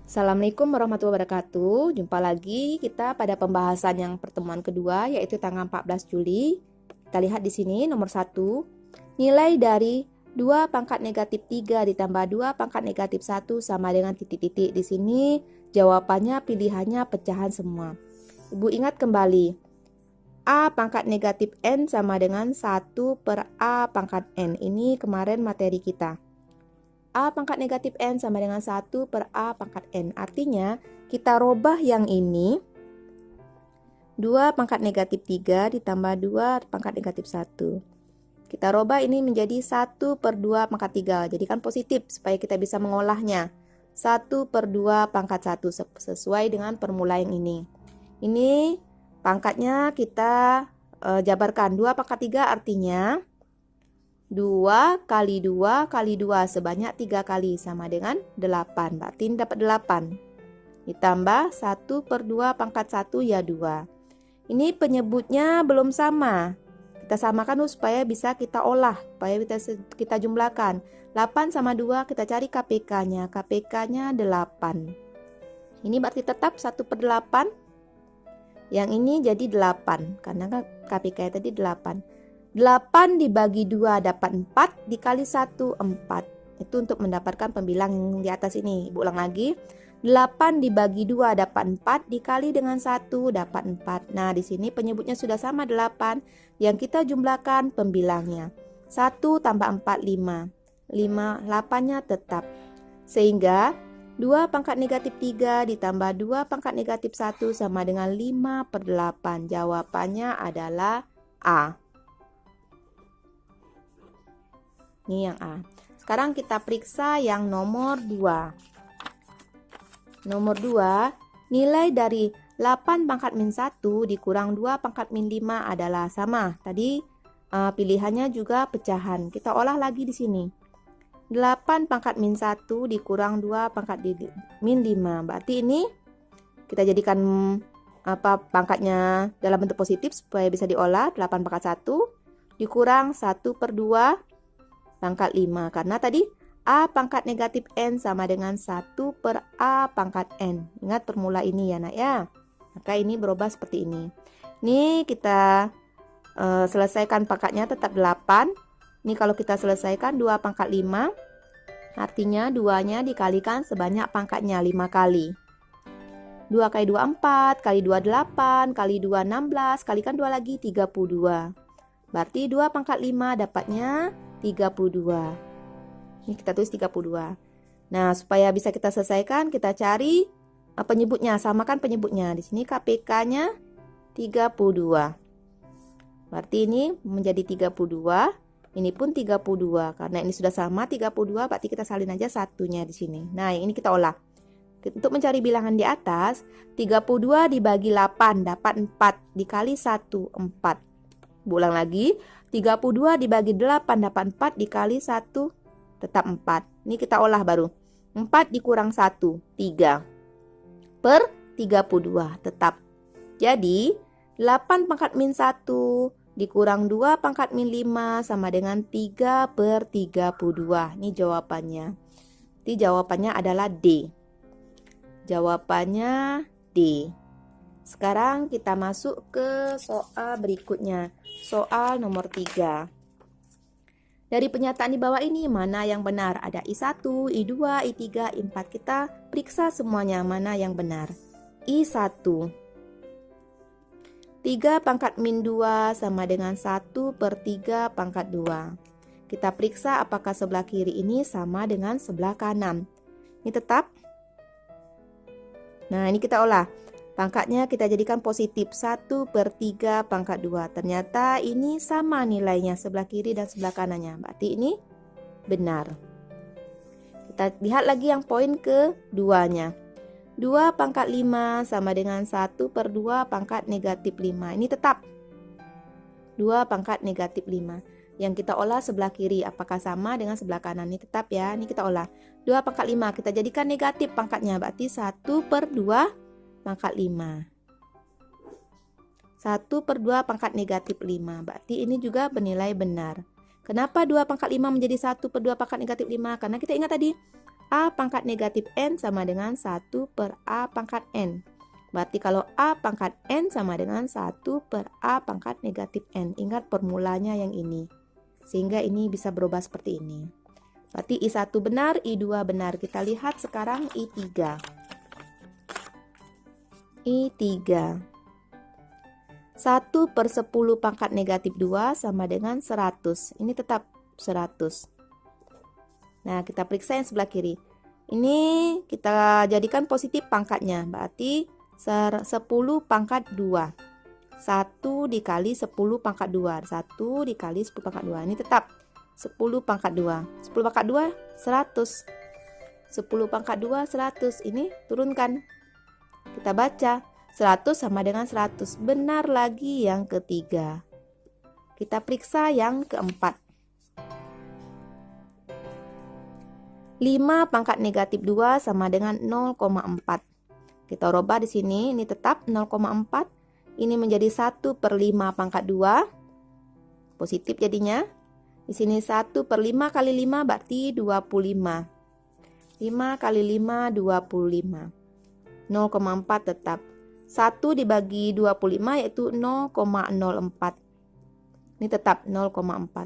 Assalamualaikum warahmatullahi wabarakatuh. Jumpa lagi kita pada pembahasan yang pertemuan kedua, yaitu tanggal 14 Juli. Kita lihat di sini nomor 1. Nilai dari 2 pangkat negatif 3 ditambah 2 pangkat negatif 1 sama dengan titik-titik. Di sini jawabannya pilihannya pecahan semua. Ibu ingat kembali, A pangkat negatif N sama dengan 1 per A pangkat N. Ini kemarin materi kita. A pangkat negatif N sama dengan 1 per A pangkat N. Artinya, kita robah yang ini 2 pangkat negatif 3 ditambah 2 pangkat negatif 1. Kita robah ini menjadi 1 per 2 pangkat 3. Jadikan positif supaya kita bisa mengolahnya. 1 per 2 pangkat 1 sesuai dengan formula yang ini. Ini pangkatnya kita jabarkan. 2 pangkat 3 artinya 2 kali 2 kali 2 sebanyak 3 kali sama dengan 8. Berarti ini dapat 8. Ditambah 1 per 2 pangkat 1 ya 2. Ini penyebutnya belum sama. Kita samakan dulu supaya bisa kita olah, supaya kita jumlahkan. 8 sama 2 kita cari KPK-nya. KPK-nya 8. Ini berarti tetap 1 per 8. Yang ini jadi 8. Karena KPK-nya tadi 8. 8 dibagi 2 dapat 4, dikali 1, 4. Itu untuk mendapatkan pembilang yang di atas ini. Ibu ulang lagi. 8 dibagi 2 dapat 4, dikali dengan 1 dapat 4. Nah, di sini penyebutnya sudah sama 8. Yang kita jumlahkan pembilangnya. 1 tambah 4, 5. 5, 8-nya tetap. Sehingga 2 pangkat negatif 3 ditambah 2 pangkat negatif 1 sama dengan 5 per 8. Jawabannya adalah A. Ini yang A. Sekarang kita periksa yang nomor 2. Nomor 2, nilai dari 8 pangkat min 1 dikurang 2 pangkat min 5 adalah sama. Tadi pilihannya juga pecahan. Kita olah lagi di sini. 8 pangkat min 1 dikurang 2 pangkat min 5. Berarti ini kita jadikan pangkatnya dalam bentuk positif supaya bisa diolah. 8 pangkat 1 dikurang 1 per 2 pangkat 5. Karena tadi A pangkat negatif N sama dengan 1 per A pangkat N. Ingat formula ini ya nak ya. Maka ini berubah seperti ini. Ini kita selesaikan pangkatnya tetap 8. Ini kalau kita selesaikan 2 pangkat 5. Artinya 2-nya dikalikan sebanyak pangkatnya 5 kali. 2 kali 2 4, kali 2 8, kali 2 16, kalikan 2 lagi 32. Berarti 2 pangkat 5 dapatnya 32. Ini kita tulis 32. Nah, supaya bisa kita selesaikan, kita cari penyebutnya, samakan penyebutnya. Di sini KPK-nya 32. Berarti ini menjadi 32, ini pun 32. Karena ini sudah sama 32, berarti kita salin aja satunya di sini. Nah, yang ini kita olah. Untuk mencari bilangan di atas, 32 dibagi 8 dapat 4, dikali 1, 4. Ulang lagi, 32 dibagi 8 dapat 4, dikali 1 tetap 4. Ini kita olah baru. 4 dikurang 1, 3. Per 32 tetap. Jadi 8 pangkat min 1 dikurang 2 pangkat min 5 sama dengan 3 per 32. Ini jawabannya. Jadi jawabannya adalah D. Jawabannya D. Sekarang kita masuk ke soal berikutnya. Soal nomor 3. Dari pernyataan di bawah ini, mana yang benar? Ada I1, I2, I3, I4. Kita periksa semuanya mana yang benar. I1. 3 pangkat min 2 sama dengan 1 per 3 pangkat 2. Kita periksa apakah sebelah kiri ini sama dengan sebelah kanan. Ini tetap. Nah, ini kita olah. Pangkatnya kita jadikan positif 1 per 3 pangkat 2. Ternyata ini sama nilainya sebelah kiri dan sebelah kanannya. Berarti ini benar. Kita lihat lagi yang poin keduanya. 2 pangkat 5 sama dengan 1 per 2 pangkat negatif 5. Ini tetap 2 pangkat negatif 5. Yang kita olah sebelah kiri. Apakah sama dengan sebelah kanan? Ini tetap ya. Ini kita olah. 2 pangkat 5. Kita jadikan negatif pangkatnya. Berarti 1 per 2 pangkat 5. 1 per 2 pangkat negatif 5. Berarti ini juga bernilai benar. Kenapa 2 pangkat 5 menjadi 1 per 2 pangkat negatif 5? Karena kita ingat tadi A pangkat negatif N sama dengan 1 per A pangkat N. Berarti kalau A pangkat N sama dengan 1 per A pangkat negatif N. Ingat formulanya yang ini. Sehingga ini bisa berubah seperti ini. Berarti I1 benar, I2 benar. Kita lihat sekarang I3. I3. 1 per 10 pangkat negatif 2 sama dengan 100. Ini tetap 100. Nah, kita periksa yang sebelah kiri. Ini kita jadikan positif pangkatnya. Berarti 10 pangkat 2. 1 dikali 10 pangkat 2. 1 dikali 10 pangkat 2. Ini tetap 10 pangkat 2. 10 pangkat 2, 100. 10 pangkat 2, 100. Ini turunkan. Kita baca. 100 sama dengan 100. Benar lagi yang ketiga. Kita periksa yang keempat. 5 pangkat negatif 2 sama dengan 0,4. Kita rubah di sini, ini tetap 0,4. Ini menjadi 1 per 5 pangkat 2. Positif jadinya. Di sini 1 per 5 kali 5 berarti 25. 5 kali 5, 25. 0,4 tetap. 1 dibagi 25 yaitu 0,04. Ini tetap 0,4.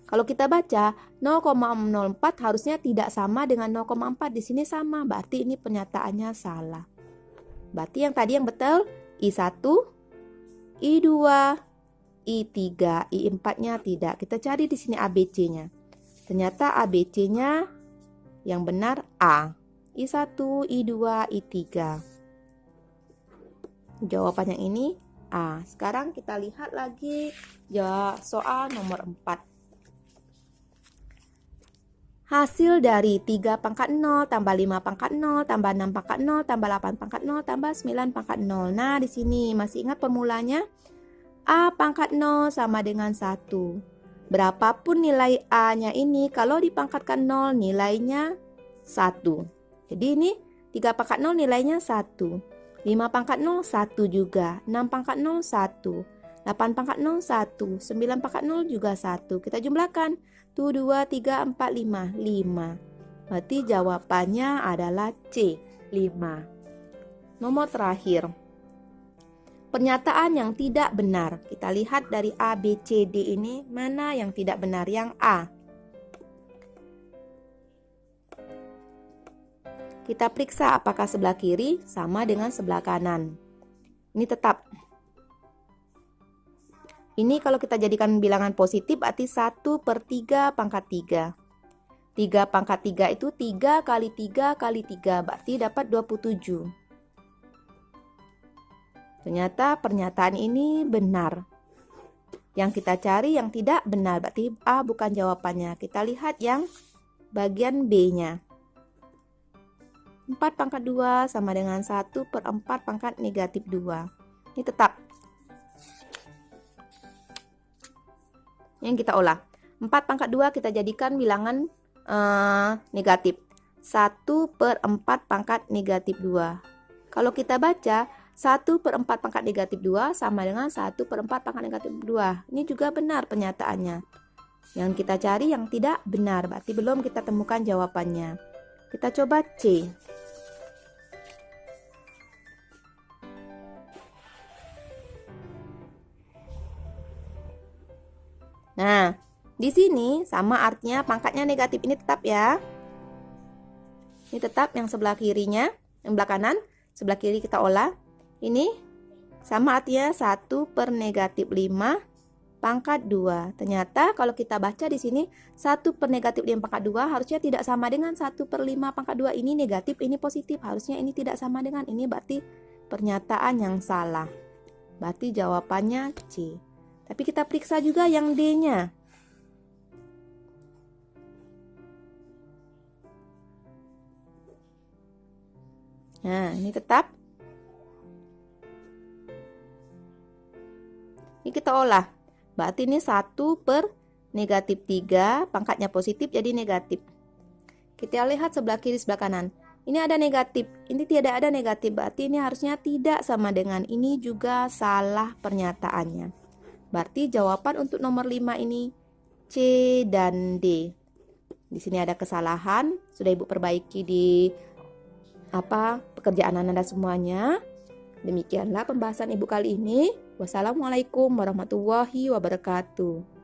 Kalau kita baca 0,04 harusnya tidak sama dengan 0,4. Di sini sama, berarti ini pernyataannya salah. Berarti yang tadi yang betul I1, I2, I3, I4-nya tidak. Kita cari di sini ABC-nya. Ternyata ABC-nya yang benar A. I1, I2, I3. Jawaban yang ini A. Sekarang kita lihat lagi soal nomor 4. Hasil dari 3 pangkat 0 tambah 5 pangkat 0 tambah 6 pangkat 0 tambah 8 pangkat 0 tambah 9 pangkat 0. Nah, di sini masih ingat formulanya? A pangkat 0 sama dengan 1. Berapapun nilai A-nya ini, kalau dipangkatkan 0 nilainya 1. Jadi ini 3 pangkat 0 nilainya 1. 5 pangkat 0, 1 juga. 6 pangkat 0, 1. 8 pangkat 0, 1. 9 pangkat 0 juga 1. Kita jumlahkan. 1, 2, 3, 4, 5. 5. Berarti jawabannya adalah C. 5. Nomor terakhir. Pernyataan yang tidak benar. Kita lihat dari A, B, C, D ini. Mana yang tidak benar? Yang A. Kita periksa apakah sebelah kiri sama dengan sebelah kanan. Ini tetap. Ini kalau kita jadikan bilangan positif berarti 1 per 3 pangkat 3. 3 pangkat 3 itu 3 kali 3 kali 3. Berarti dapat 27. Ternyata pernyataan ini benar. Yang kita cari yang tidak benar. Berarti A bukan jawabannya. Kita lihat yang bagian B-nya. 4 pangkat 2 sama dengan 1 per 4 pangkat negatif 2. Ini tetap. Yang kita olah. 4 pangkat 2 kita jadikan bilangan negatif. 1 per 4 pangkat negatif 2. Kalau kita baca 1 per 4 pangkat negatif 2 sama dengan 1 per 4 pangkat negatif 2. Ini juga benar pernyataannya. Yang kita cari yang tidak benar. Berarti belum kita temukan jawabannya. Kita coba C. Nah, di sini sama artinya pangkatnya negatif ini tetap ya. Ini tetap yang sebelah kirinya, yang sebelah kanan, sebelah kiri kita olah. Ini sama artinya 1 per negatif 5 pangkat 2. Ternyata kalau kita baca di sini 1 per negatif 5 pangkat 2 harusnya tidak sama dengan 1 per 5 pangkat 2. Ini negatif, ini positif. Harusnya ini tidak sama dengan ini, berarti pernyataan yang salah. Berarti jawabannya C. Tapi kita periksa juga yang D-nya. Nah, ini tetap. Ini kita olah. Berarti ini 1 per negatif 3, pangkatnya positif jadi negatif. Kita lihat sebelah kiri, sebelah kanan. Ini ada negatif, ini tidak ada negatif. Berarti ini harusnya tidak sama dengan ini, juga salah pernyataannya. Berarti jawaban untuk nomor 5 ini C dan D. Di sini ada kesalahan, sudah Ibu perbaiki di pekerjaan Anda semuanya. Demikianlah pembahasan Ibu kali ini. Wassalamualaikum warahmatullahi wabarakatuh.